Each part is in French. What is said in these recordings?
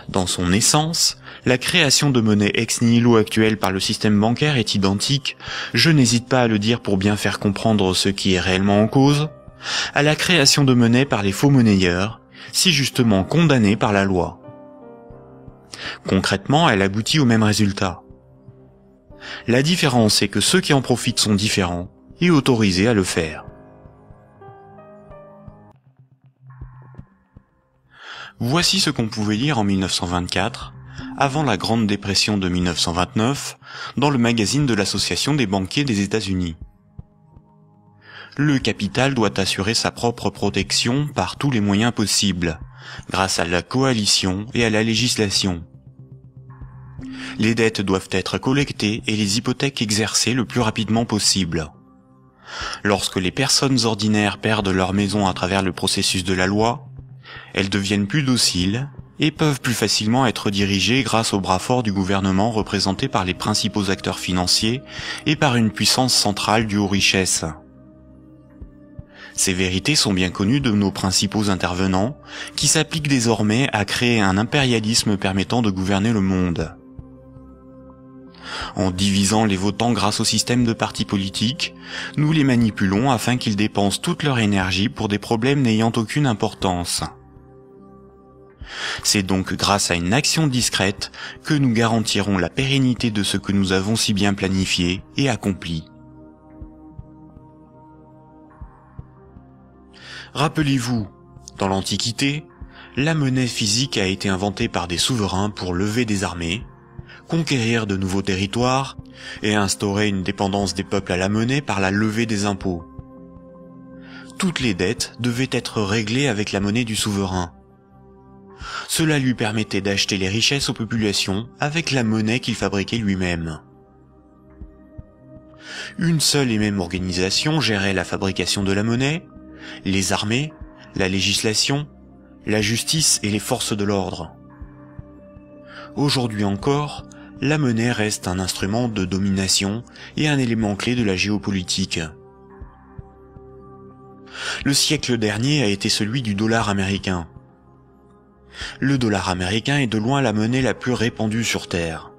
Dans son essence, la création de monnaie ex nihilo actuelle par le système bancaire est identique, je n'hésite pas à le dire pour bien faire comprendre ce qui est réellement en cause, à la création de monnaie par les faux monnayeurs, si justement condamnée par la loi. Concrètement, elle aboutit au même résultat. La différence est que ceux qui en profitent sont différents et autorisés à le faire. Voici ce qu'on pouvait lire en 1924, avant la Grande Dépression de 1929, dans le magazine de l'Association des banquiers des États-Unis. Le capital doit assurer sa propre protection par tous les moyens possibles, grâce à la coalition et à la législation. Les dettes doivent être collectées et les hypothèques exercées le plus rapidement possible. Lorsque les personnes ordinaires perdent leur maison à travers le processus de la loi, elles deviennent plus dociles et peuvent plus facilement être dirigées grâce au bras fort du gouvernement représenté par les principaux acteurs financiers et par une puissance centrale due aux richesses. Ces vérités sont bien connues de nos principaux intervenants, qui s'appliquent désormais à créer un impérialisme permettant de gouverner le monde. En divisant les votants grâce au système de partis politiques, nous les manipulons afin qu'ils dépensent toute leur énergie pour des problèmes n'ayant aucune importance. C'est donc grâce à une action discrète que nous garantirons la pérennité de ce que nous avons si bien planifié et accompli. Rappelez-vous, dans l'Antiquité, la monnaie physique a été inventée par des souverains pour lever des armées, conquérir de nouveaux territoires et instaurer une dépendance des peuples à la monnaie par la levée des impôts. Toutes les dettes devaient être réglées avec la monnaie du souverain. Cela lui permettait d'acheter les richesses aux populations avec la monnaie qu'il fabriquait lui-même. Une seule et même organisation gérait la fabrication de la monnaie, les armées, la législation, la justice et les forces de l'ordre. Aujourd'hui encore, la monnaie reste un instrument de domination et un élément clé de la géopolitique. Le siècle dernier a été celui du dollar américain. Le dollar américain est de loin la monnaie la plus répandue sur Terre.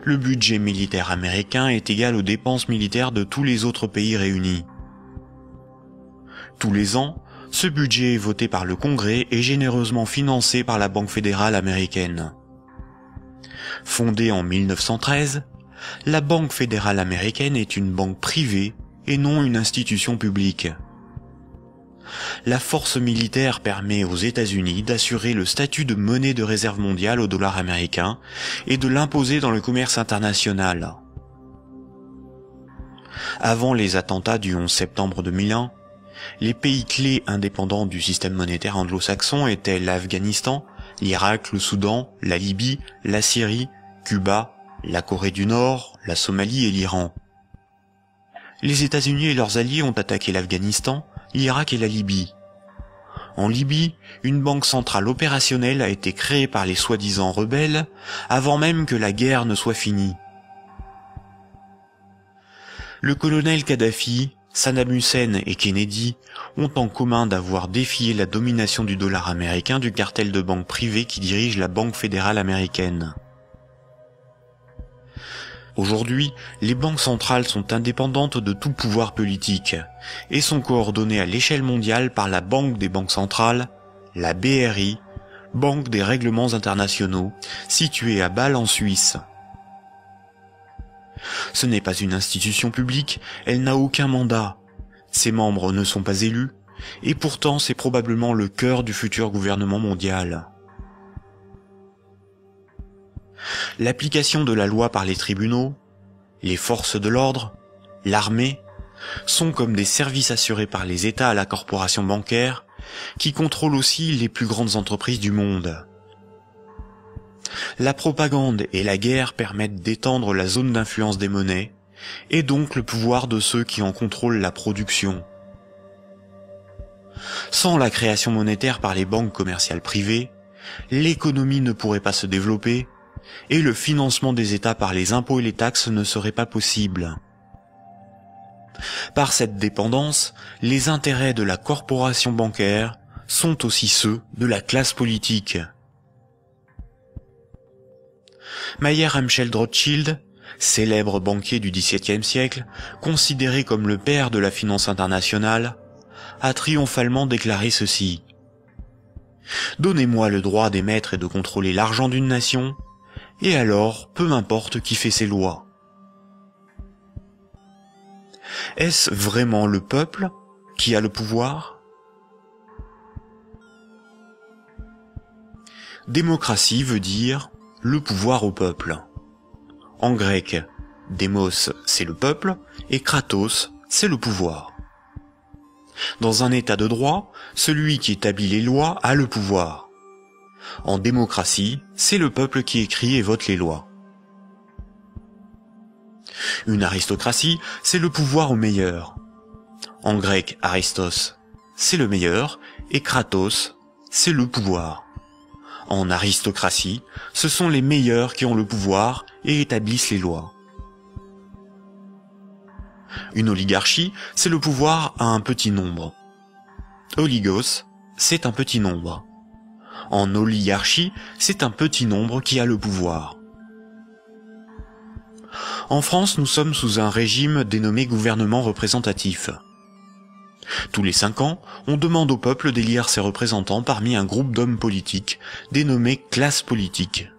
Le budget militaire américain est égal aux dépenses militaires de tous les autres pays réunis. Tous les ans, ce budget est voté par le Congrès et généreusement financé par la Banque fédérale américaine. Fondée en 1913, la Banque fédérale américaine est une banque privée et non une institution publique. La force militaire permet aux États-Unis d'assurer le statut de monnaie de réserve mondiale au dollar américain et de l'imposer dans le commerce international. Avant les attentats du 11 septembre 2001, les pays clés indépendants du système monétaire anglo-saxon étaient l'Afghanistan, l'Irak, le Soudan, la Libye, la Syrie, Cuba, la Corée du Nord, la Somalie et l'Iran. Les États-Unis et leurs alliés ont attaqué l'Afghanistan, l'Irak et la Libye. En Libye, une banque centrale opérationnelle a été créée par les soi-disant rebelles avant même que la guerre ne soit finie. Le colonel Kadhafi, Saddam Hussein et Kennedy ont en commun d'avoir défié la domination du dollar américain du cartel de banques privées qui dirige la Banque fédérale américaine. Aujourd'hui, les banques centrales sont indépendantes de tout pouvoir politique et sont coordonnées à l'échelle mondiale par la Banque des banques centrales, la BRI, Banque des règlements internationaux, située à Bâle en Suisse. Ce n'est pas une institution publique, elle n'a aucun mandat. Ses membres ne sont pas élus, et pourtant c'est probablement le cœur du futur gouvernement mondial. L'application de la loi par les tribunaux, les forces de l'ordre, l'armée, sont comme des services assurés par les États à la corporation bancaire, qui contrôle aussi les plus grandes entreprises du monde. La propagande et la guerre permettent d'étendre la zone d'influence des monnaies, et donc le pouvoir de ceux qui en contrôlent la production. Sans la création monétaire par les banques commerciales privées, l'économie ne pourrait pas se développer, et le financement des États par les impôts et les taxes ne serait pas possible. Par cette dépendance, les intérêts de la corporation bancaire sont aussi ceux de la classe politique, Mayer Amschel Rothschild, célèbre banquier du XVIIe siècle, considéré comme le père de la finance internationale, a triomphalement déclaré ceci. « Donnez-moi le droit d'émettre et de contrôler l'argent d'une nation, et alors, peu m'importe qui fait ses lois. » Est-ce vraiment le peuple qui a le pouvoir? Démocratie veut dire le pouvoir au peuple. En grec, démos c'est le peuple et kratos c'est le pouvoir. Dans un état de droit, celui qui établit les lois a le pouvoir. En démocratie, c'est le peuple qui écrit et vote les lois. Une aristocratie, c'est le pouvoir au meilleur. En grec, aristos, c'est le meilleur, et kratos, c'est le pouvoir. En aristocratie, ce sont les meilleurs qui ont le pouvoir et établissent les lois. Une oligarchie, c'est le pouvoir à un petit nombre. Oligos, c'est un petit nombre. En oligarchie, c'est un petit nombre qui a le pouvoir. En France, nous sommes sous un régime dénommé gouvernement représentatif. Tous les 5 ans, on demande au peuple d'élire ses représentants parmi un groupe d'hommes politiques, dénommé classe politique.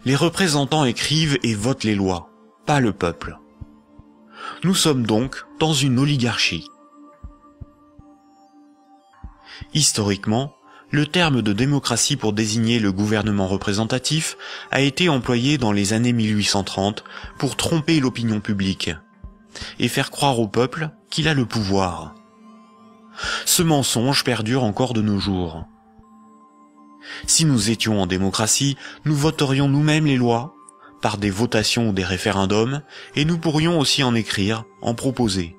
Les représentants écrivent et votent les lois, pas le peuple. Nous sommes donc dans une oligarchie. Historiquement, le terme de démocratie pour désigner le gouvernement représentatif a été employé dans les années 1830 pour tromper l'opinion publique et faire croire au peuple qu'il a le pouvoir. Ce mensonge perdure encore de nos jours. Si nous étions en démocratie, nous voterions nous-mêmes les lois, par des votations ou des référendums, et nous pourrions aussi en écrire, en proposer.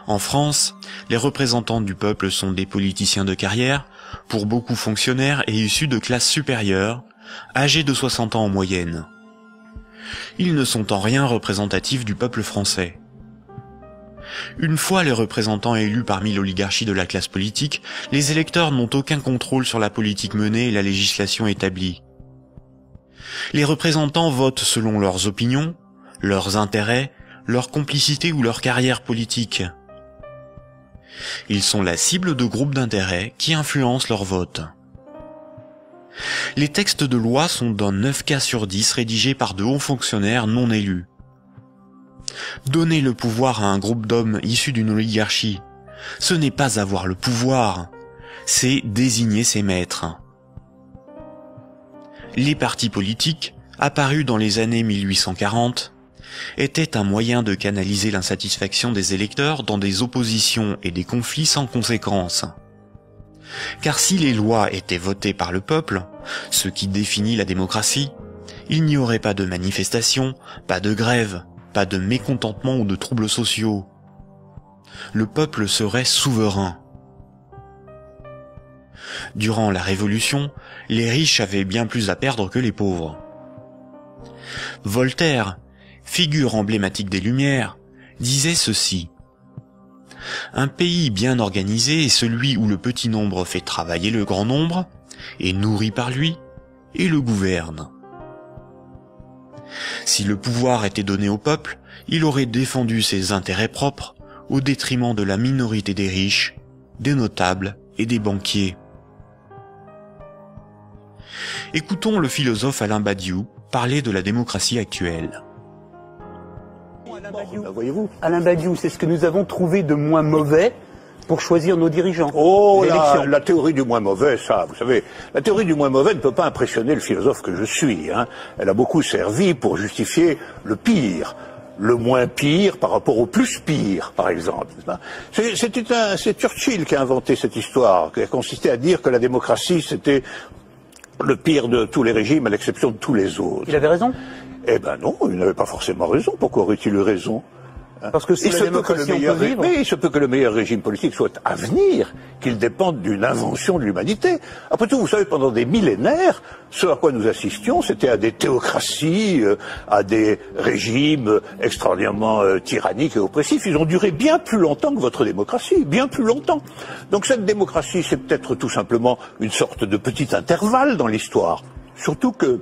En France, les représentants du peuple sont des politiciens de carrière, pour beaucoup fonctionnaires et issus de classes supérieures, âgés de 60 ans en moyenne. Ils ne sont en rien représentatifs du peuple français. Une fois les représentants élus parmi l'oligarchie de la classe politique, les électeurs n'ont aucun contrôle sur la politique menée et la législation établie. Les représentants votent selon leurs opinions, leurs intérêts, leur complicité ou leur carrière politique. Ils sont la cible de groupes d'intérêts qui influencent leur vote. Les textes de loi sont dans 9 cas sur 10 rédigés par de hauts fonctionnaires non élus. Donner le pouvoir à un groupe d'hommes issus d'une oligarchie, ce n'est pas avoir le pouvoir, c'est désigner ses maîtres. Les partis politiques, apparus dans les années 1840, étaient un moyen de canaliser l'insatisfaction des électeurs dans des oppositions et des conflits sans conséquences. Car si les lois étaient votées par le peuple, ce qui définit la démocratie, il n'y aurait pas de manifestations, pas de grèves, pas de mécontentement ou de troubles sociaux. Le peuple serait souverain. Durant la Révolution, les riches avaient bien plus à perdre que les pauvres. Voltaire, figure emblématique des Lumières, disait ceci. « Un pays bien organisé est celui où le petit nombre fait travailler le grand nombre, est nourri par lui, et le gouverne. » Si le pouvoir était donné au peuple, il aurait défendu ses intérêts propres au détriment de la minorité des riches, des notables et des banquiers. Écoutons le philosophe Alain Badiou parler de la démocratie actuelle. Voyez-vous, Alain Badiou, c'est ce que nous avons trouvé de moins mauvais pour choisir nos dirigeants. Oh, la théorie du moins mauvais, ça, vous savez, la théorie du moins mauvais ne peut pas impressionner le philosophe que je suis. Hein. Elle a beaucoup servi pour justifier le moins pire par rapport au plus pire, par exemple. C'est Churchill qui a inventé cette histoire, qui a consisté à dire que la démocratie, c'était le pire de tous les régimes, à l'exception de tous les autres. Il avait raison? Eh ben non, il n'avait pas forcément raison. Pourquoi aurait-il eu raison? Parce que c'est la démocratie, on peut vivre. Mais il se peut que le meilleur régime politique soit à venir, qu'il dépende d'une invention de l'humanité. Après tout, vous savez, pendant des millénaires, ce à quoi nous assistions, c'était à des théocraties, à des régimes extraordinairement tyranniques et oppressifs. Ils ont duré bien plus longtemps que votre démocratie, bien plus longtemps. Donc cette démocratie, c'est peut-être tout simplement une sorte de petit intervalle dans l'histoire. Surtout que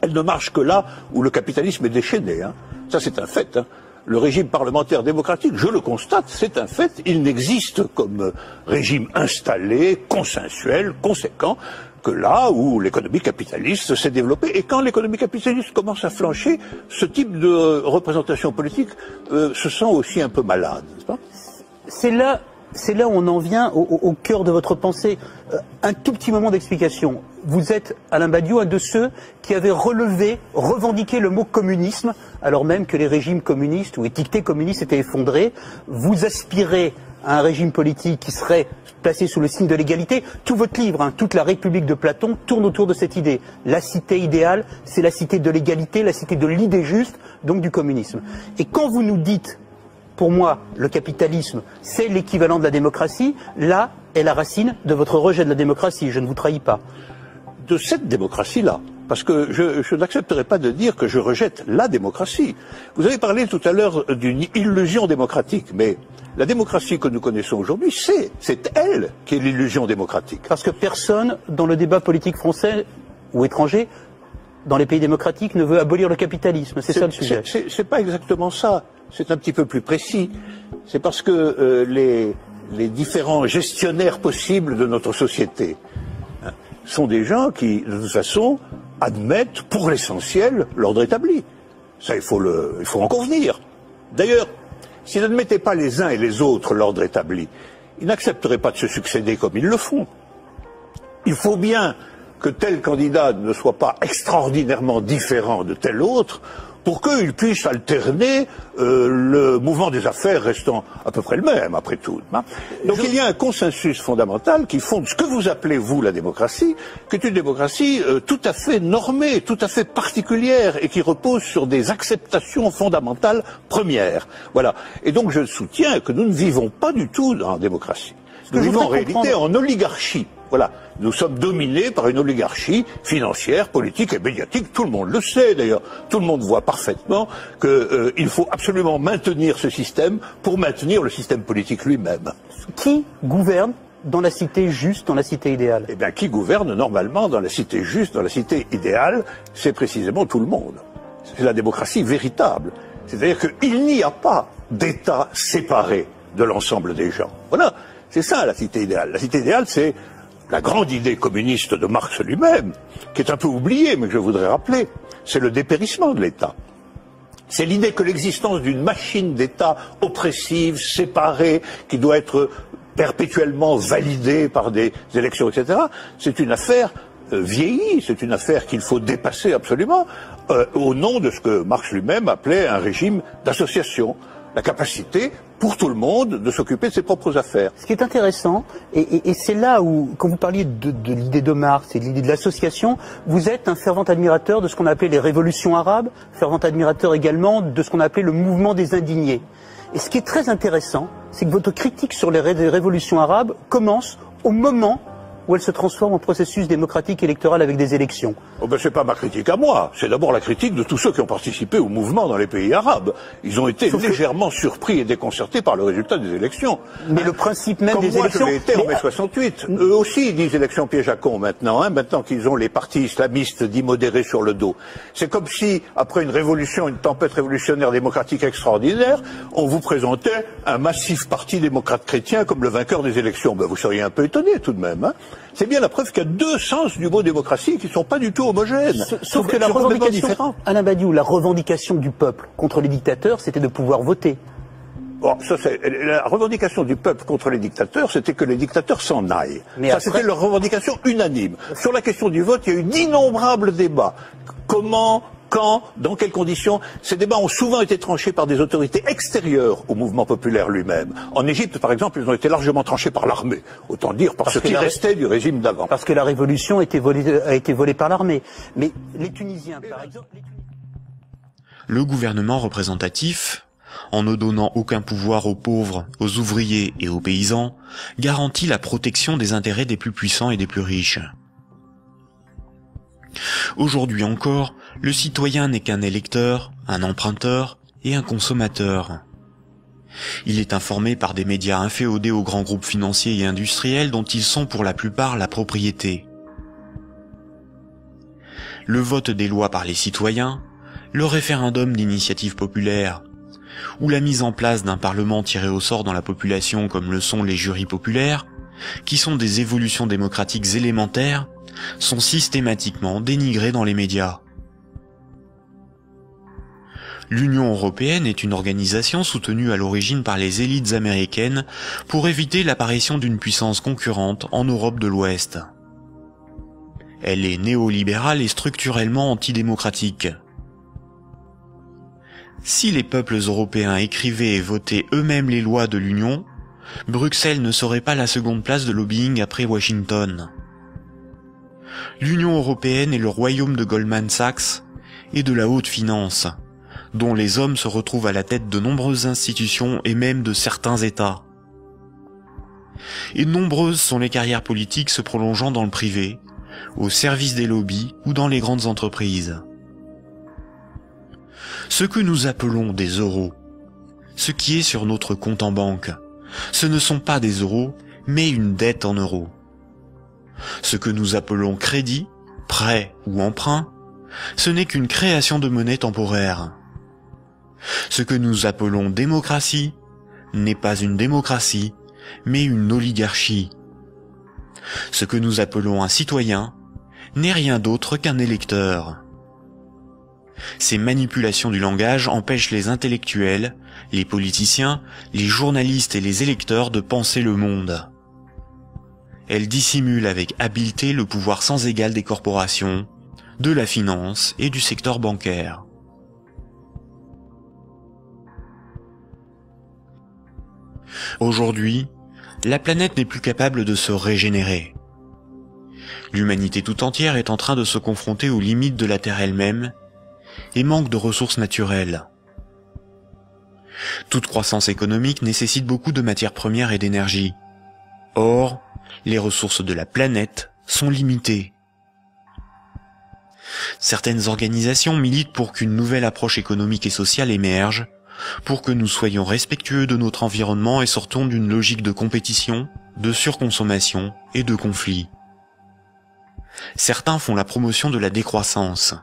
elle ne marche que là où le capitalisme est déchaîné. Hein. Ça, c'est un fait. Hein. Le régime parlementaire démocratique, je le constate, c'est un fait. Il n'existe comme régime installé, consensuel, conséquent, que là où l'économie capitaliste s'est développée. Et quand l'économie capitaliste commence à flancher, ce type de représentation politique se sent aussi un peu malade, n'est-ce pas ? C'est là où on en vient au cœur de votre pensée. Un tout petit moment d'explication. Vous êtes, Alain Badiou, un de ceux qui avaient revendiqué le mot communisme, alors même que les régimes communistes ou étiquetés communistes étaient effondrés. Vous aspirez à un régime politique qui serait placé sous le signe de l'égalité. Tout votre livre, hein, toute la République de Platon, tourne autour de cette idée. La cité idéale, c'est la cité de l'égalité, la cité de l'idée juste, donc du communisme. Et quand vous nous dites, pour moi, le capitalisme, c'est l'équivalent de la démocratie, là est la racine de votre rejet de la démocratie, je ne vous trahis pas. De cette démocratie-là, parce que je n'accepterai pas de dire que je rejette la démocratie. Vous avez parlé tout à l'heure d'une illusion démocratique, mais la démocratie que nous connaissons aujourd'hui, c'est elle qui est l'illusion démocratique. Parce que personne, dans le débat politique français ou étranger, dans les pays démocratiques, ne veut abolir le capitalisme, c'est ça le sujet. C'est pas exactement ça, c'est un petit peu plus précis. C'est parce que les différents gestionnaires possibles de notre société sont des gens qui, de toute façon, admettent pour l'essentiel l'ordre établi. Ça, il faut en convenir. D'ailleurs, s'ils n'admettaient pas les uns et les autres l'ordre établi, ils n'accepteraient pas de se succéder comme ils le font. Il faut bien que tel candidat ne soit pas extraordinairement différent de tel autre pour qu'il puisse alterner le mouvement des affaires restant à peu près le même, après tout. Hein. Donc il y a un consensus fondamental qui fonde ce que vous appelez, vous, la démocratie, qui est une démocratie tout à fait normée, tout à fait particulière, et qui repose sur des acceptations fondamentales premières. Voilà. Et donc je soutiens que nous ne vivons pas du tout en démocratie. Nous vivons en réalité en oligarchie. Voilà, nous sommes dominés par une oligarchie financière, politique et médiatique. Tout le monde le sait d'ailleurs. Tout le monde voit parfaitement qu'il faut absolument maintenir ce système pour maintenir le système politique lui-même. Qui gouverne dans la cité juste, dans la cité idéale? Eh bien, qui gouverne normalement dans la cité juste, dans la cité idéale, c'est précisément tout le monde. C'est la démocratie véritable. C'est-à-dire qu'il n'y a pas d'État séparé de l'ensemble des gens. Voilà, c'est ça la cité idéale. La cité idéale, c'est la grande idée communiste de Marx lui-même, qui est un peu oubliée, mais que je voudrais rappeler, c'est le dépérissement de l'État. C'est l'idée que l'existence d'une machine d'État oppressive, séparée, qui doit être perpétuellement validée par des élections, etc., c'est une affaire vieillie, c'est une affaire qu'il faut dépasser absolument, au nom de ce que Marx lui-même appelait un régime d'association. La capacité pour tout le monde de s'occuper de ses propres affaires. Ce qui est intéressant, et c'est là où, quand vous parliez de l'idée de Marx et de l'idée de l'association, vous êtes un fervent admirateur de ce qu'on appelait les révolutions arabes, fervent admirateur également de ce qu'on appelait le mouvement des indignés. Et ce qui est très intéressant, c'est que votre critique sur les révolutions arabes commence au moment où elle se transforme en processus démocratique électoral avec des élections. Oh ben c'est pas ma critique à moi, c'est d'abord la critique de tous ceux qui ont participé au mouvement dans les pays arabes. Ils ont été légèrement surpris et déconcertés par le résultat des élections. Mais le principe même des élections... Comme moi je l'ai été en mai 68. Eux aussi ils disent élections piège à con maintenant, maintenant qu'ils ont les partis islamistes dits modérés sur le dos. C'est comme si, après une révolution, une tempête révolutionnaire démocratique extraordinaire, on vous présentait un massif parti démocrate chrétien comme le vainqueur des élections. Ben vous seriez un peu étonné tout de même, hein. C'est bien la preuve qu'il y a deux sens du mot démocratie qui ne sont pas du tout homogènes. Sauf que la revendication, Alain Badiou, la revendication du peuple contre les dictateurs, c'était de pouvoir voter. Bon, ça c'est la revendication du peuple contre les dictateurs, c'était que les dictateurs s'en aillent. Ça, c'était leur revendication unanime. Sur la question du vote, il y a eu d'innombrables débats. Comment, quand, dans quelles conditions? Ces débats ont souvent été tranchés par des autorités extérieures au mouvement populaire lui-même. En Égypte, par exemple, ils ont été largement tranchés par l'armée. Autant dire par ce qui restait du régime d'avant. Parce que la révolution a été volée par l'armée. Mais les Tunisiens, par exemple... Le gouvernement représentatif en ne donnant aucun pouvoir aux pauvres, aux ouvriers et aux paysans, garantit la protection des intérêts des plus puissants et des plus riches. Aujourd'hui encore, le citoyen n'est qu'un électeur, un emprunteur et un consommateur. Il est informé par des médias inféodés aux grands groupes financiers et industriels dont ils sont pour la plupart la propriété. Le vote des lois par les citoyens, le référendum d'initiative populaire, ou la mise en place d'un parlement tiré au sort dans la population comme le sont les jurys populaires, qui sont des évolutions démocratiques élémentaires, sont systématiquement dénigrés dans les médias. L'Union européenne est une organisation soutenue à l'origine par les élites américaines pour éviter l'apparition d'une puissance concurrente en Europe de l'Ouest. Elle est néolibérale et structurellement antidémocratique. Si les peuples européens écrivaient et votaient eux-mêmes les lois de l'Union, Bruxelles ne serait pas la seconde place de lobbying après Washington. L'Union européenne est le royaume de Goldman Sachs et de la haute finance, dont les hommes se retrouvent à la tête de nombreuses institutions et même de certains États. Et nombreuses sont les carrières politiques se prolongeant dans le privé, au service des lobbies ou dans les grandes entreprises. Ce que nous appelons des euros, ce qui est sur notre compte en banque, ce ne sont pas des euros, mais une dette en euros. Ce que nous appelons crédit, prêt ou emprunt, ce n'est qu'une création de monnaie temporaire. Ce que nous appelons démocratie n'est pas une démocratie, mais une oligarchie. Ce que nous appelons un citoyen n'est rien d'autre qu'un électeur. Ces manipulations du langage empêchent les intellectuels, les politiciens, les journalistes et les électeurs de penser le monde. Elles dissimulent avec habileté le pouvoir sans égal des corporations, de la finance et du secteur bancaire. Aujourd'hui, la planète n'est plus capable de se régénérer. L'humanité tout entière est en train de se confronter aux limites de la Terre elle-même et manque de ressources naturelles. Toute croissance économique nécessite beaucoup de matières premières et d'énergie. Or, les ressources de la planète sont limitées. Certaines organisations militent pour qu'une nouvelle approche économique et sociale émerge, pour que nous soyons respectueux de notre environnement et sortons d'une logique de compétition, de surconsommation et de conflit. Certains font la promotion de la décroissance.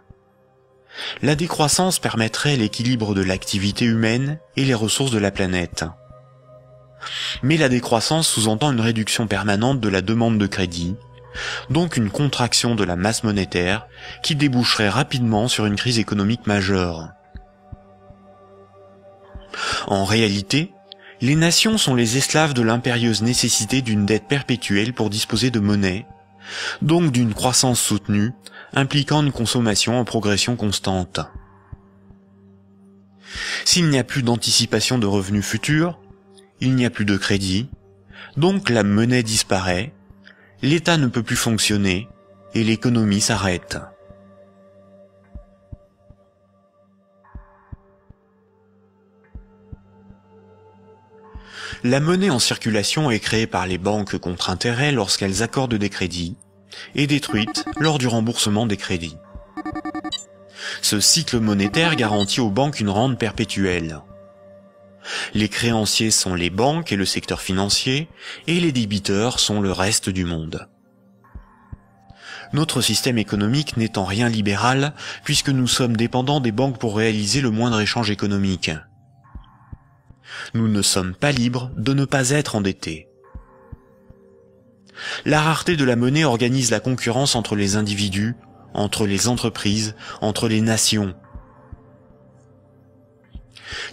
La décroissance permettrait l'équilibre de l'activité humaine et les ressources de la planète. Mais la décroissance sous-entend une réduction permanente de la demande de crédit, donc une contraction de la masse monétaire qui déboucherait rapidement sur une crise économique majeure. En réalité, les nations sont les esclaves de l'impérieuse nécessité d'une dette perpétuelle pour disposer de monnaie, donc d'une croissance soutenue, impliquant une consommation en progression constante. S'il n'y a plus d'anticipation de revenus futurs, il n'y a plus de crédit, donc la monnaie disparaît, l'État ne peut plus fonctionner et l'économie s'arrête. La monnaie en circulation est créée par les banques contre intérêt lorsqu'elles accordent des crédits et détruite lors du remboursement des crédits. Ce cycle monétaire garantit aux banques une rente perpétuelle. Les créanciers sont les banques et le secteur financier, et les débiteurs sont le reste du monde. Notre système économique n'est en rien libéral, puisque nous sommes dépendants des banques pour réaliser le moindre échange économique. Nous ne sommes pas libres de ne pas être endettés. La rareté de la monnaie organise la concurrence entre les individus, entre les entreprises, entre les nations.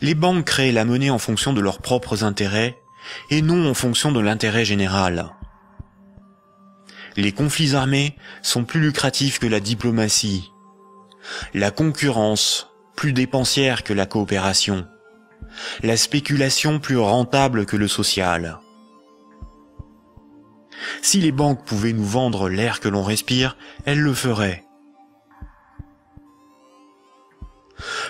Les banques créent la monnaie en fonction de leurs propres intérêts et non en fonction de l'intérêt général. Les conflits armés sont plus lucratifs que la diplomatie. La concurrence, plus dépensière que la coopération. La spéculation, plus rentable que le social. Si les banques pouvaient nous vendre l'air que l'on respire, elles le feraient.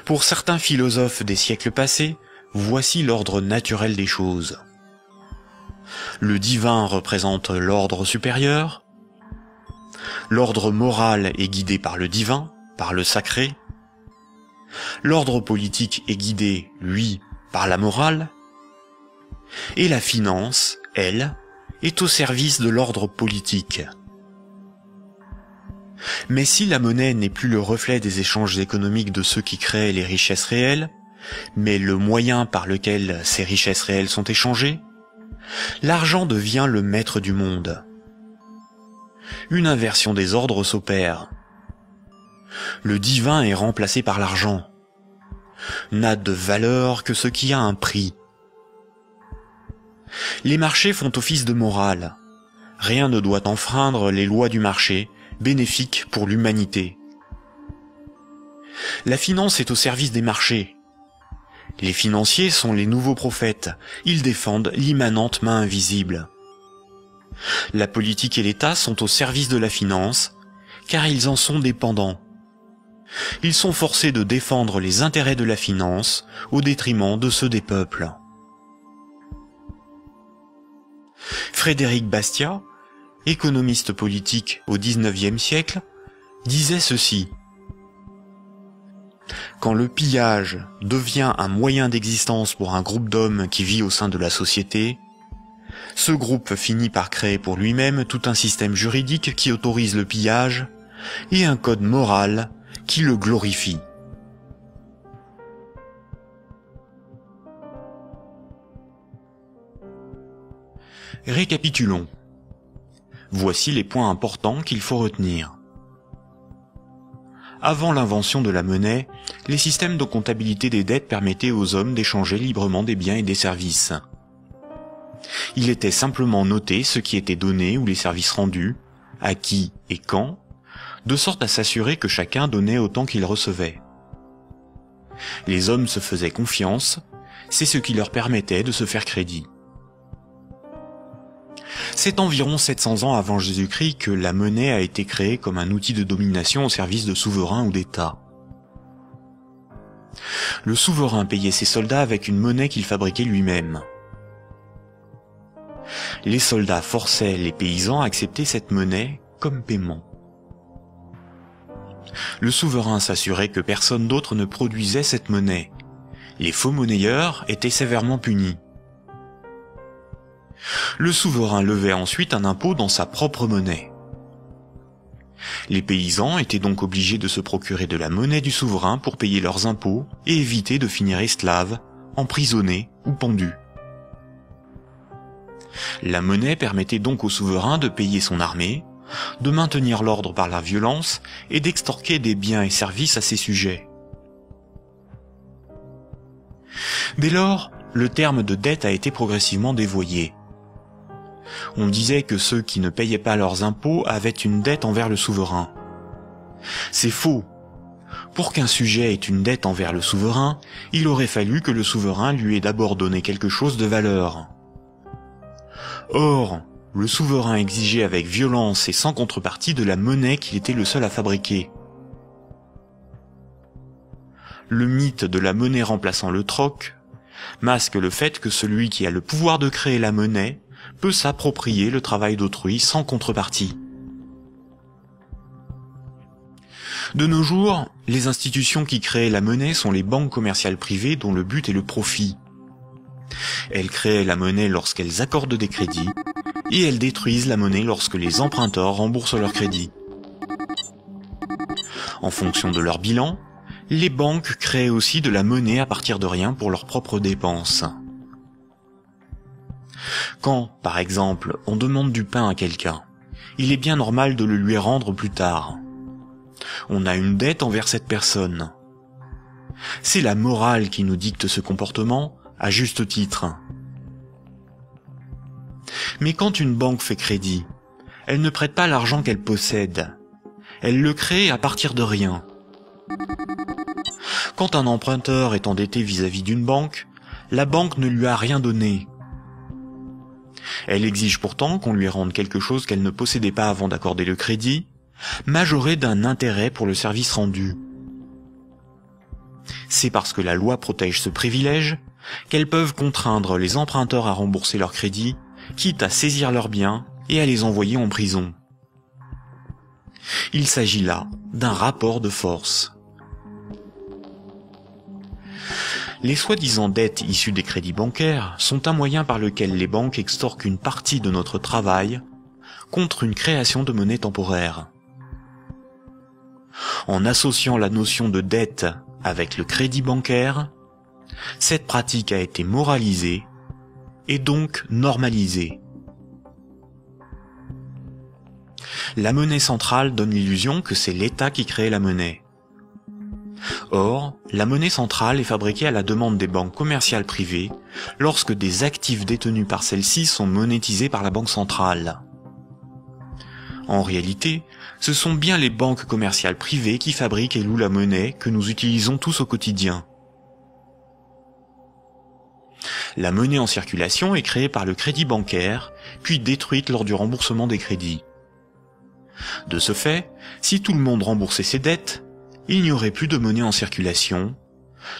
Pour certains philosophes des siècles passés, voici l'ordre naturel des choses. Le divin représente l'ordre supérieur. L'ordre moral est guidé par le divin, par le sacré. L'ordre politique est guidé, lui, par la morale. Et la finance, elle, est au service de l'ordre politique. Mais si la monnaie n'est plus le reflet des échanges économiques de ceux qui créent les richesses réelles, mais le moyen par lequel ces richesses réelles sont échangées, l'argent devient le maître du monde. Une inversion des ordres s'opère. Le divin est remplacé par l'argent. N'a de valeur que ce qui a un prix. Les marchés font office de morale. Rien ne doit enfreindre les lois du marché, bénéfiques pour l'humanité. La finance est au service des marchés. Les financiers sont les nouveaux prophètes. Ils défendent l'immanente main invisible. La politique et l'État sont au service de la finance, car ils en sont dépendants. Ils sont forcés de défendre les intérêts de la finance au détriment de ceux des peuples. Frédéric Bastiat, économiste politique au XIXe siècle, disait ceci: « Quand le pillage devient un moyen d'existence pour un groupe d'hommes qui vit au sein de la société, ce groupe finit par créer pour lui-même tout un système juridique qui autorise le pillage et un code moral qui le glorifie. » Récapitulons. Voici les points importants qu'il faut retenir. Avant l'invention de la monnaie, les systèmes de comptabilité des dettes permettaient aux hommes d'échanger librement des biens et des services. Il était simplement noté ce qui était donné ou les services rendus, à qui et quand, de sorte à s'assurer que chacun donnait autant qu'il recevait. Les hommes se faisaient confiance, c'est ce qui leur permettait de se faire crédit. C'est environ 700 ans avant Jésus-Christ que la monnaie a été créée comme un outil de domination au service de souverains ou d'États. Le souverain payait ses soldats avec une monnaie qu'il fabriquait lui-même. Les soldats forçaient les paysans à accepter cette monnaie comme paiement. Le souverain s'assurait que personne d'autre ne produisait cette monnaie. Les faux monnayeurs étaient sévèrement punis. Le souverain levait ensuite un impôt dans sa propre monnaie. Les paysans étaient donc obligés de se procurer de la monnaie du souverain pour payer leurs impôts et éviter de finir esclaves, emprisonnés ou pendus. La monnaie permettait donc au souverain de payer son armée, de maintenir l'ordre par la violence et d'extorquer des biens et services à ses sujets. Dès lors, le terme de dette a été progressivement dévoyé. On disait que ceux qui ne payaient pas leurs impôts avaient une dette envers le souverain. C'est faux. Pour qu'un sujet ait une dette envers le souverain, il aurait fallu que le souverain lui ait d'abord donné quelque chose de valeur. Or, le souverain exigeait avec violence et sans contrepartie de la monnaie qu'il était le seul à fabriquer. Le mythe de la monnaie remplaçant le troc masque le fait que celui qui a le pouvoir de créer la monnaie peut s'approprier le travail d'autrui sans contrepartie. De nos jours, les institutions qui créent la monnaie sont les banques commerciales privées dont le but est le profit. Elles créent la monnaie lorsqu'elles accordent des crédits, et elles détruisent la monnaie lorsque les emprunteurs remboursent leurs crédits. En fonction de leur bilan, les banques créent aussi de la monnaie à partir de rien pour leurs propres dépenses. Quand, par exemple, on demande du pain à quelqu'un, il est bien normal de le lui rendre plus tard. On a une dette envers cette personne. C'est la morale qui nous dicte ce comportement, à juste titre. Mais quand une banque fait crédit, elle ne prête pas l'argent qu'elle possède. Elle le crée à partir de rien. Quand un emprunteur est endetté vis-à-vis d'une banque, la banque ne lui a rien donné. Elle exige pourtant qu'on lui rende quelque chose qu'elle ne possédait pas avant d'accorder le crédit, majoré d'un intérêt pour le service rendu. C'est parce que la loi protège ce privilège qu'elles peuvent contraindre les emprunteurs à rembourser leurs crédits, quitte à saisir leurs biens et à les envoyer en prison. Il s'agit là d'un rapport de force. Les soi-disant dettes issues des crédits bancaires sont un moyen par lequel les banques extorquent une partie de notre travail contre une création de monnaie temporaire. En associant la notion de dette avec le crédit bancaire, cette pratique a été moralisée et donc normalisée. La monnaie centrale donne l'illusion que c'est l'État qui crée la monnaie. Or, la monnaie centrale est fabriquée à la demande des banques commerciales privées lorsque des actifs détenus par celles-ci sont monétisés par la banque centrale. En réalité, ce sont bien les banques commerciales privées qui fabriquent et louent la monnaie que nous utilisons tous au quotidien. La monnaie en circulation est créée par le crédit bancaire, puis détruite lors du remboursement des crédits. De ce fait, si tout le monde remboursait ses dettes, il n'y aurait plus de monnaie en circulation,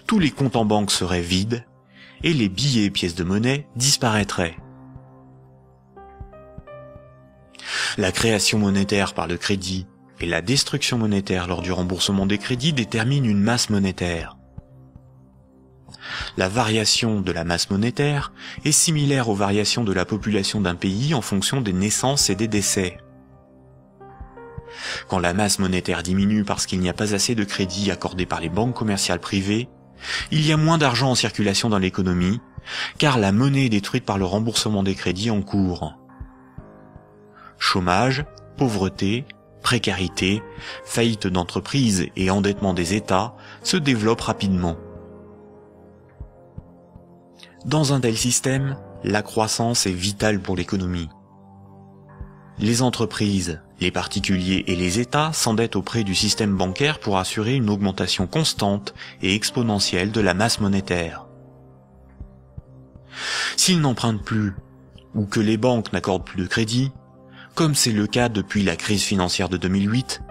tous les comptes en banque seraient vides, et les billets et pièces de monnaie disparaîtraient. La création monétaire par le crédit et la destruction monétaire lors du remboursement des crédits déterminent une masse monétaire. La variation de la masse monétaire est similaire aux variations de la population d'un pays en fonction des naissances et des décès. Quand la masse monétaire diminue parce qu'il n'y a pas assez de crédits accordés par les banques commerciales privées, il y a moins d'argent en circulation dans l'économie, car la monnaie est détruite par le remboursement des crédits en cours. Chômage, pauvreté, précarité, faillite d'entreprises et endettement des États se développent rapidement. Dans un tel système, la croissance est vitale pour l'économie. Les entreprises, les particuliers et les États s'endettent auprès du système bancaire pour assurer une augmentation constante et exponentielle de la masse monétaire. S'ils n'empruntent plus, ou que les banques n'accordent plus de crédit, comme c'est le cas depuis la crise financière de 2008,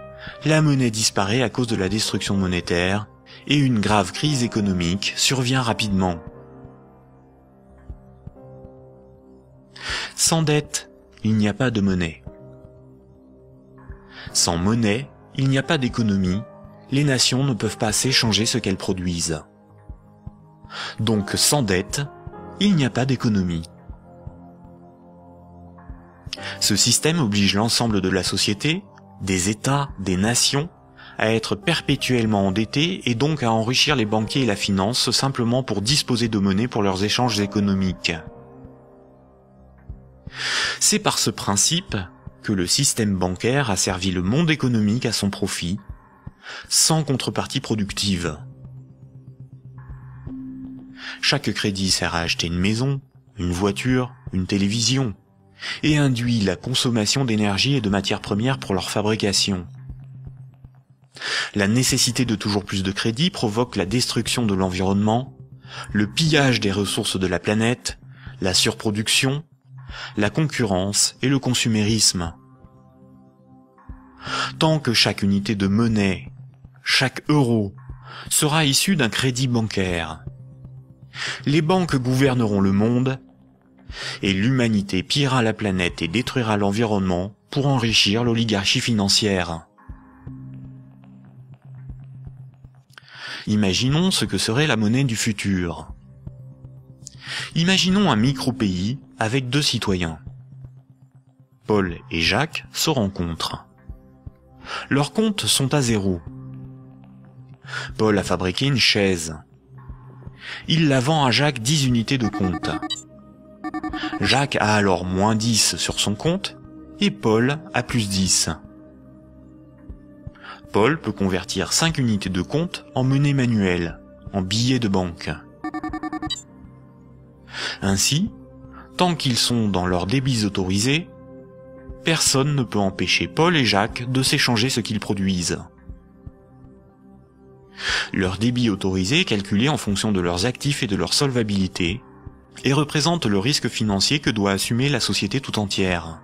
la monnaie disparaît à cause de la destruction monétaire et une grave crise économique survient rapidement. Sans dette, il n'y a pas de monnaie. Sans monnaie, il n'y a pas d'économie, les nations ne peuvent pas s'échanger ce qu'elles produisent. Donc sans dette, il n'y a pas d'économie. Ce système oblige l'ensemble de la société, des États, des nations, à être perpétuellement endettés et donc à enrichir les banquiers et la finance simplement pour disposer de monnaie pour leurs échanges économiques. C'est par ce principe que le système bancaire a servi le monde économique à son profit, sans contrepartie productive. Chaque crédit sert à acheter une maison, une voiture, une télévision, et induit la consommation d'énergie et de matières premières pour leur fabrication. La nécessité de toujours plus de crédit provoque la destruction de l'environnement, le pillage des ressources de la planète, la surproduction, la concurrence et le consumérisme. Tant que chaque unité de monnaie, chaque euro, sera issu d'un crédit bancaire, les banques gouverneront le monde et l'humanité pillera la planète et détruira l'environnement pour enrichir l'oligarchie financière. Imaginons ce que serait la monnaie du futur. Imaginons un micro-pays avec 2 citoyens. Paul et Jacques se rencontrent. Leurs comptes sont à 0. Paul a fabriqué une chaise. Il la vend à Jacques 10 unités de compte. Jacques a alors moins 10 sur son compte et Paul a plus 10. Paul peut convertir 5 unités de compte en monnaie manuelle, en billets de banque. Ainsi, tant qu'ils sont dans leurs débits autorisés, personne ne peut empêcher Paul et Jacques de s'échanger ce qu'ils produisent. Leur débit autorisé est calculé en fonction de leurs actifs et de leur solvabilité, et représente le risque financier que doit assumer la société tout entière.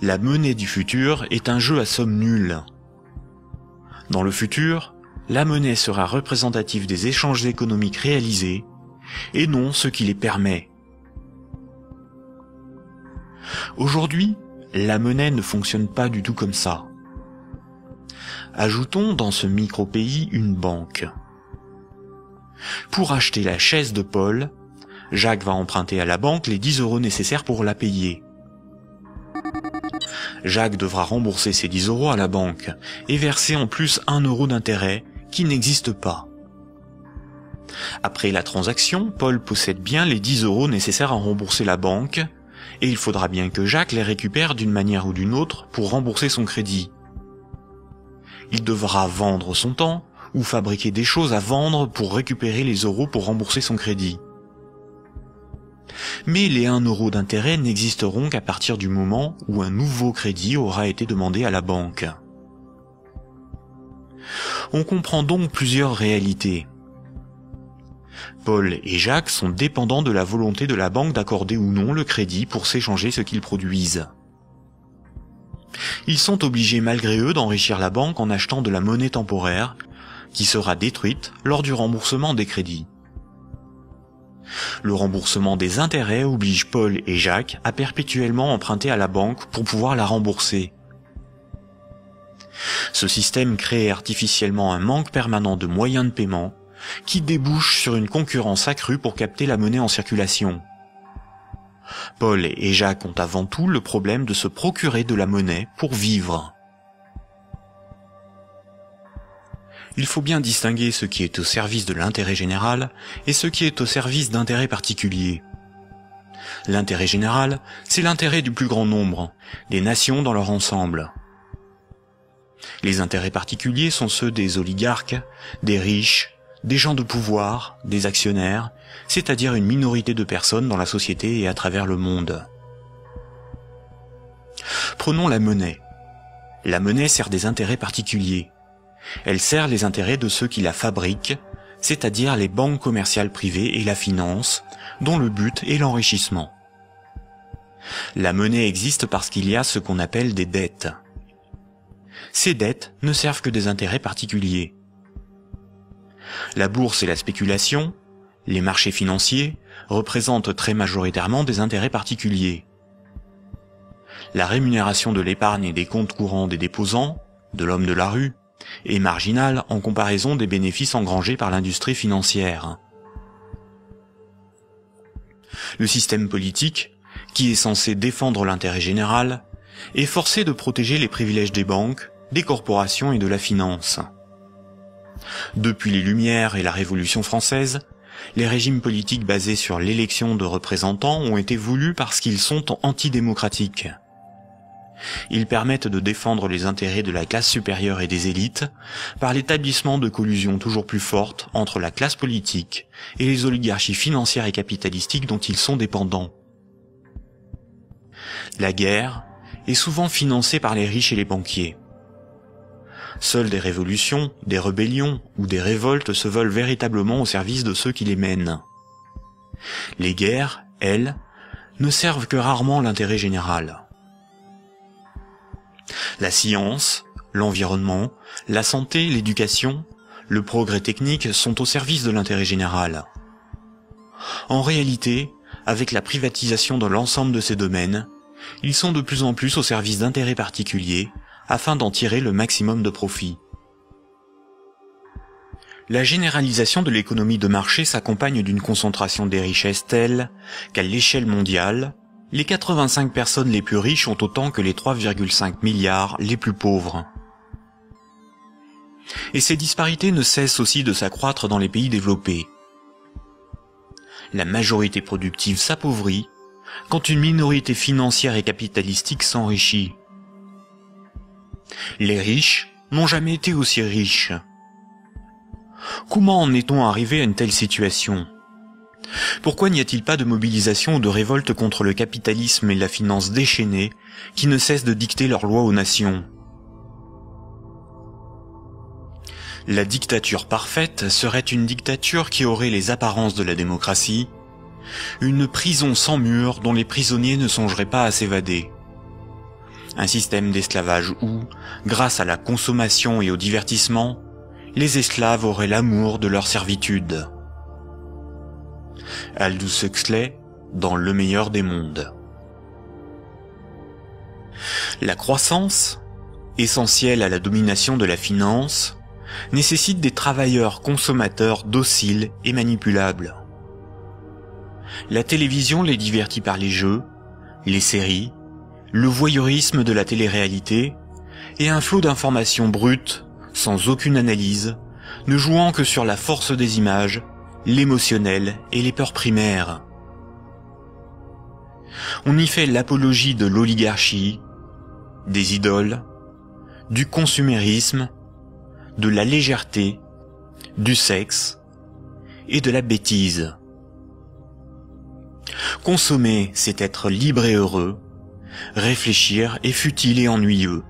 La monnaie du futur est un jeu à somme nulle. Dans le futur, la monnaie sera représentative des échanges économiques réalisés, et non ce qui les permet. Aujourd'hui, la monnaie ne fonctionne pas du tout comme ça. Ajoutons dans ce micro-pays une banque. Pour acheter la chaise de Paul, Jacques va emprunter à la banque les 10 € nécessaires pour la payer. Jacques devra rembourser ces 10 € à la banque et verser en plus 1 € d'intérêt qui n'existe pas. Après la transaction, Paul possède bien les 10 € nécessaires à rembourser la banque, et il faudra bien que Jacques les récupère d'une manière ou d'une autre pour rembourser son crédit. Il devra vendre son temps ou fabriquer des choses à vendre pour récupérer les euros pour rembourser son crédit. Mais les 1 € d'intérêt n'existeront qu'à partir du moment où un nouveau crédit aura été demandé à la banque. On comprend donc plusieurs réalités. Paul et Jacques sont dépendants de la volonté de la banque d'accorder ou non le crédit pour s'échanger ce qu'ils produisent. Ils sont obligés malgré eux d'enrichir la banque en achetant de la monnaie temporaire, qui sera détruite lors du remboursement des crédits. Le remboursement des intérêts oblige Paul et Jacques à perpétuellement emprunter à la banque pour pouvoir la rembourser. Ce système crée artificiellement un manque permanent de moyens de paiement qui débouche sur une concurrence accrue pour capter la monnaie en circulation. Paul et Jacques ont avant tout le problème de se procurer de la monnaie pour vivre. Il faut bien distinguer ce qui est au service de l'intérêt général et ce qui est au service d'intérêts particuliers. L'intérêt général, c'est l'intérêt du plus grand nombre, des nations dans leur ensemble. Les intérêts particuliers sont ceux des oligarques, des riches, des gens de pouvoir, des actionnaires, c'est-à-dire une minorité de personnes dans la société et à travers le monde. Prenons la monnaie. La monnaie sert des intérêts particuliers. Elle sert les intérêts de ceux qui la fabriquent, c'est-à-dire les banques commerciales privées et la finance, dont le but est l'enrichissement. La monnaie existe parce qu'il y a ce qu'on appelle des dettes. Ces dettes ne servent que des intérêts particuliers. La bourse et la spéculation, les marchés financiers, représentent très majoritairement des intérêts particuliers. La rémunération de l'épargne et des comptes courants des déposants, de l'homme de la rue, est marginale en comparaison des bénéfices engrangés par l'industrie financière. Le système politique, qui est censé défendre l'intérêt général, est forcé de protéger les privilèges des banques, des corporations et de la finance. Depuis les Lumières et la Révolution française, les régimes politiques basés sur l'élection de représentants ont été voulus parce qu'ils sont antidémocratiques. Ils permettent de défendre les intérêts de la classe supérieure et des élites par l'établissement de collusions toujours plus fortes entre la classe politique et les oligarchies financières et capitalistiques dont ils sont dépendants. La guerre est souvent financée par les riches et les banquiers. Seules des révolutions, des rébellions ou des révoltes se veulent véritablement au service de ceux qui les mènent. Les guerres, elles, ne servent que rarement l'intérêt général. La science, l'environnement, la santé, l'éducation, le progrès technique sont au service de l'intérêt général. En réalité, avec la privatisation de l'ensemble de ces domaines, ils sont de plus en plus au service d'intérêts particuliers, afin d'en tirer le maximum de profit. La généralisation de l'économie de marché s'accompagne d'une concentration des richesses telle qu'à l'échelle mondiale, les 85 personnes les plus riches ont autant que les 3,5 milliards les plus pauvres. Et ces disparités ne cessent aussi de s'accroître dans les pays développés. La majorité productive s'appauvrit quand une minorité financière et capitalistique s'enrichit. Les riches n'ont jamais été aussi riches. Comment en est-on arrivé à une telle situation ? Pourquoi n'y a-t-il pas de mobilisation ou de révolte contre le capitalisme et la finance déchaînée qui ne cessent de dicter leurs lois aux nations ? La dictature parfaite serait une dictature qui aurait les apparences de la démocratie, une prison sans murs dont les prisonniers ne songeraient pas à s'évader. Un système d'esclavage où, grâce à la consommation et au divertissement, les esclaves auraient l'amour de leur servitude. Aldous Huxley, dans Le meilleur des mondes. La croissance, essentielle à la domination de la finance, nécessite des travailleurs consommateurs dociles et manipulables. La télévision les divertit par les jeux, les séries, le voyeurisme de la télé-réalité et un flot d'informations brutes, sans aucune analyse, ne jouant que sur la force des images, l'émotionnel et les peurs primaires. On y fait l'apologie de l'oligarchie, des idoles, du consumérisme, de la légèreté, du sexe et de la bêtise. Consommer, c'est être libre et heureux, réfléchir est futile et ennuyeux.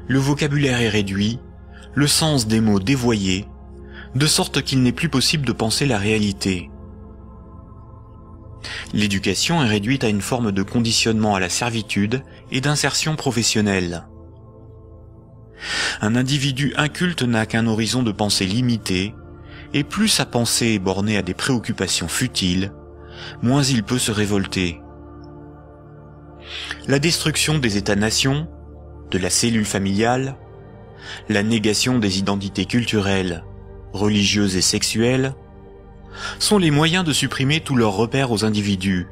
Le vocabulaire est réduit, le sens des mots dévoyé, de sorte qu'il n'est plus possible de penser la réalité. L'éducation est réduite à une forme de conditionnement à la servitude et d'insertion professionnelle. Un individu inculte n'a qu'un horizon de pensée limité, et plus sa pensée est bornée à des préoccupations futiles, moins il peut se révolter. La destruction des États-nations, de la cellule familiale, la négation des identités culturelles, religieuses et sexuelles, sont les moyens de supprimer tous leurs repères aux individus.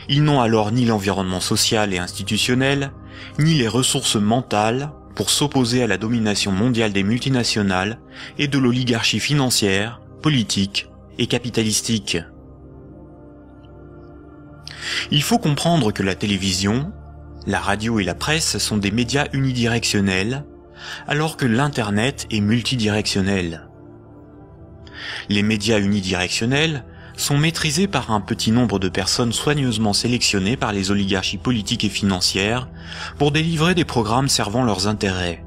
Ils n'ont alors ni l'environnement social et institutionnel, ni les ressources mentales pour s'opposer à la domination mondiale des multinationales et de l'oligarchie financière, politique et capitalistique. Il faut comprendre que la télévision, la radio et la presse sont des médias unidirectionnels, alors que l'Internet est multidirectionnel. Les médias unidirectionnels sont maîtrisés par un petit nombre de personnes soigneusement sélectionnées par les oligarchies politiques et financières pour délivrer des programmes servant leurs intérêts.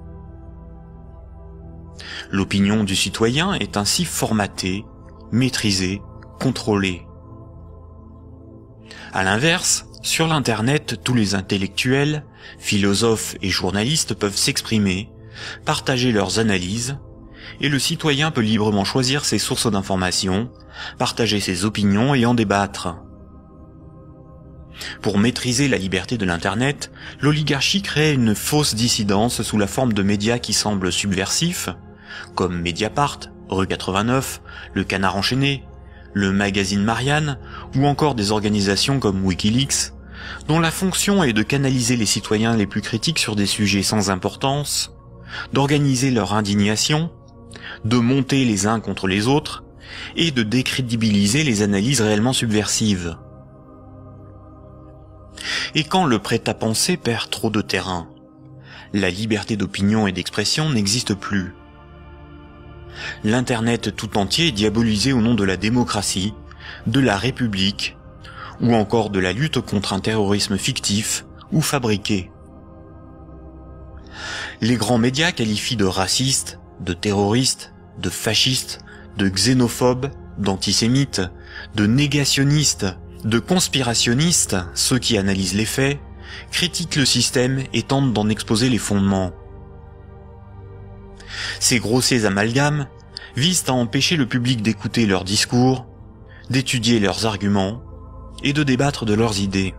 L'opinion du citoyen est ainsi formatée, maîtrisée, contrôlée. À l'inverse, sur l'Internet, tous les intellectuels, philosophes et journalistes peuvent s'exprimer, partager leurs analyses, et le citoyen peut librement choisir ses sources d'information, partager ses opinions et en débattre. Pour maîtriser la liberté de l'Internet, l'oligarchie crée une fausse dissidence sous la forme de médias qui semblent subversifs, comme Mediapart, Rue 89, Le Canard enchaîné, le magazine Marianne, ou encore des organisations comme Wikileaks, dont la fonction est de canaliser les citoyens les plus critiques sur des sujets sans importance, d'organiser leur indignation, de monter les uns contre les autres, et de décrédibiliser les analyses réellement subversives. Et quand le prêt-à-penser perd trop de terrain, la liberté d'opinion et d'expression n'existe plus. L'Internet tout entier est diabolisé au nom de la démocratie, de la République, ou encore de la lutte contre un terrorisme fictif ou fabriqué. Les grands médias qualifient de racistes, de terroristes, de fascistes, de xénophobes, d'antisémites, de négationnistes, de conspirationnistes ceux qui analysent les faits, critiquent le système et tentent d'en exposer les fondements. Ces grossiers amalgames visent à empêcher le public d'écouter leurs discours, d'étudier leurs arguments et de débattre de leurs idées.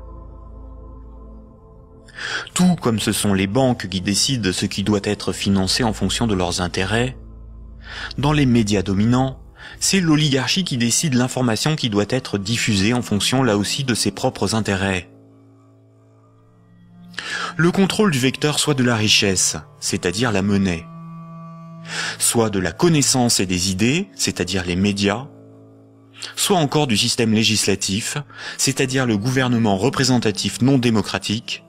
Tout comme ce sont les banques qui décident de ce qui doit être financé en fonction de leurs intérêts, dans les médias dominants, c'est l'oligarchie qui décide l'information qui doit être diffusée en fonction là aussi de ses propres intérêts. Le contrôle du vecteur soit de la richesse, c'est-à-dire la monnaie, soit de la connaissance et des idées, c'est-à-dire les médias, soit encore du système législatif, c'est-à-dire le gouvernement représentatif non démocratique,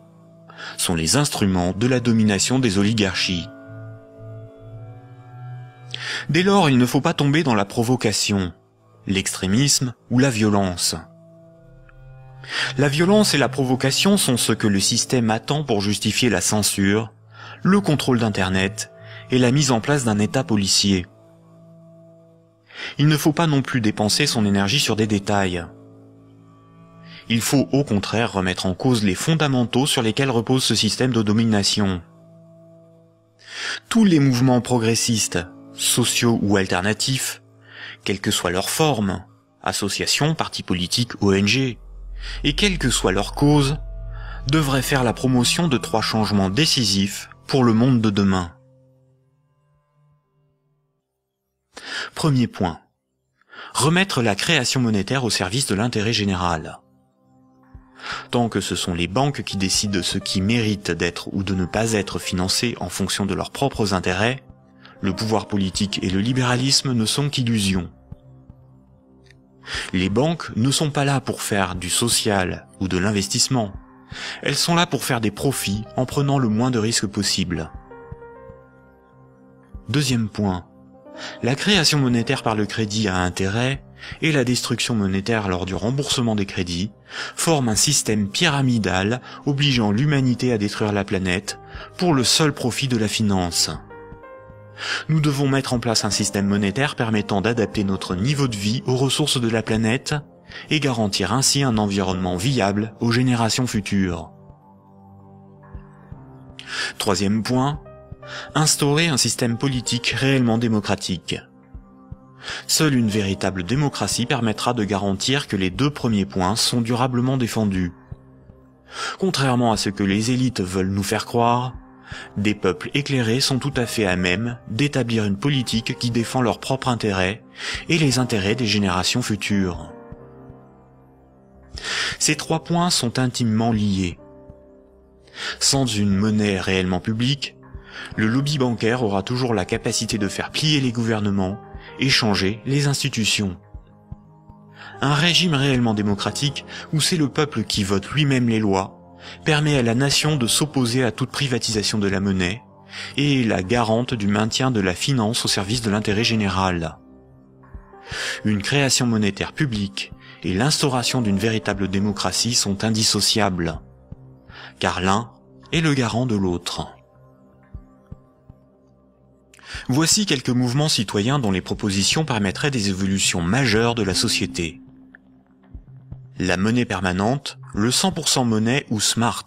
sont les instruments de la domination des oligarchies. Dès lors, il ne faut pas tomber dans la provocation, l'extrémisme ou la violence. La violence et la provocation sont ce que le système attend pour justifier la censure, le contrôle d'Internet et la mise en place d'un État policier. Il ne faut pas non plus dépenser son énergie sur des détails. Il faut au contraire remettre en cause les fondamentaux sur lesquels repose ce système de domination. Tous les mouvements progressistes, sociaux ou alternatifs, quelle que soit leur forme, associations, partis politiques, ONG, et quelle que soit leur cause, devraient faire la promotion de 3 changements décisifs pour le monde de demain. Premier point. Remettre la création monétaire au service de l'intérêt général. Tant que ce sont les banques qui décident de ce qui mérite d'être ou de ne pas être financé en fonction de leurs propres intérêts, le pouvoir politique et le libéralisme ne sont qu'illusions. Les banques ne sont pas là pour faire du social ou de l'investissement. Elles sont là pour faire des profits en prenant le moins de risques possible. Deuxième point. La création monétaire par le crédit à intérêt et la destruction monétaire lors du remboursement des crédits forment un système pyramidal obligeant l'humanité à détruire la planète pour le seul profit de la finance. Nous devons mettre en place un système monétaire permettant d'adapter notre niveau de vie aux ressources de la planète et garantir ainsi un environnement viable aux générations futures. Troisième point. Instaurer un système politique réellement démocratique. Seule une véritable démocratie permettra de garantir que les 2 premiers points sont durablement défendus. Contrairement à ce que les élites veulent nous faire croire, des peuples éclairés sont tout à fait à même d'établir une politique qui défend leurs propres intérêts et les intérêts des générations futures. Ces 3 points sont intimement liés. Sans une monnaie réellement publique, le lobby bancaire aura toujours la capacité de faire plier les gouvernements et changer les institutions. Un régime réellement démocratique, où c'est le peuple qui vote lui-même les lois, permet à la nation de s'opposer à toute privatisation de la monnaie et est la garante du maintien de la finance au service de l'intérêt général. Une création monétaire publique et l'instauration d'une véritable démocratie sont indissociables, car l'un est le garant de l'autre. Voici quelques mouvements citoyens dont les propositions permettraient des évolutions majeures de la société. La monnaie permanente, le 100% monnaie ou smart.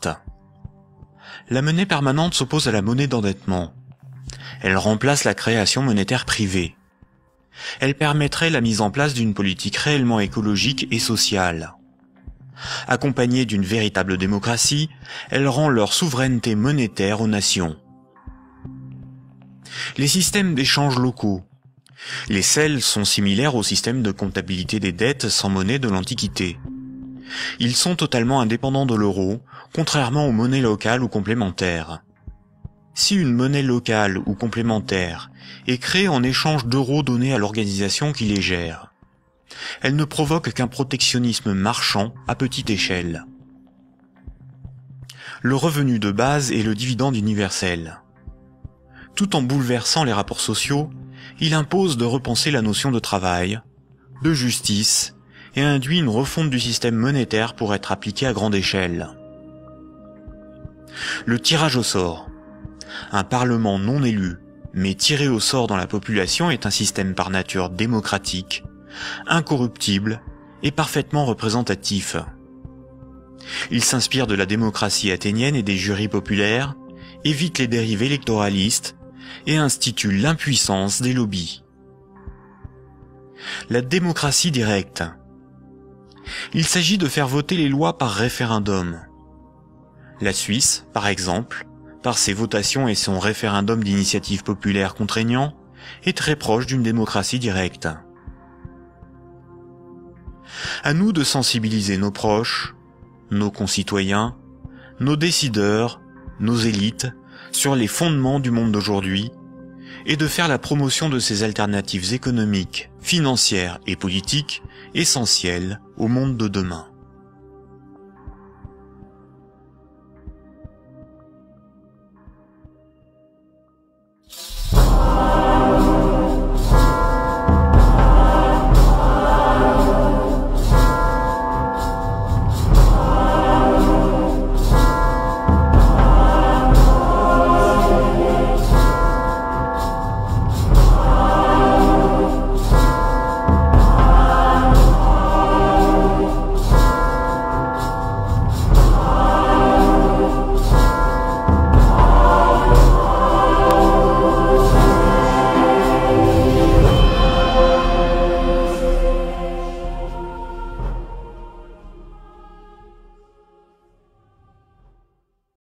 La monnaie permanente s'oppose à la monnaie d'endettement. Elle remplace la création monétaire privée. Elle permettrait la mise en place d'une politique réellement écologique et sociale. Accompagnée d'une véritable démocratie, elle rend leur souveraineté monétaire aux nations. Les systèmes d'échange locaux. Les CEL sont similaires au système de comptabilité des dettes sans monnaie de l'Antiquité. Ils sont totalement indépendants de l'euro, contrairement aux monnaies locales ou complémentaires. Si une monnaie locale ou complémentaire est créée en échange d'euros donnés à l'organisation qui les gère, elle ne provoque qu'un protectionnisme marchand à petite échelle. Le revenu de base est le dividende universel. Tout en bouleversant les rapports sociaux, il impose de repenser la notion de travail, de justice, et induit une refonte du système monétaire pour être appliqué à grande échelle. Le tirage au sort. Un parlement non élu, mais tiré au sort dans la population est un système par nature démocratique, incorruptible et parfaitement représentatif. Il s'inspire de la démocratie athénienne et des jurys populaires, évite les dérives électoralistes et institue l'impuissance des lobbies. La démocratie directe. Il s'agit de faire voter les lois par référendum. La Suisse, par exemple, par ses votations et son référendum d'initiative populaire contraignant, est très proche d'une démocratie directe. À nous de sensibiliser nos proches, nos concitoyens, nos décideurs, nos élites, sur les fondements du monde d'aujourd'hui, et de faire la promotion de ces alternatives économiques, financières et politiques essentielles au monde de demain.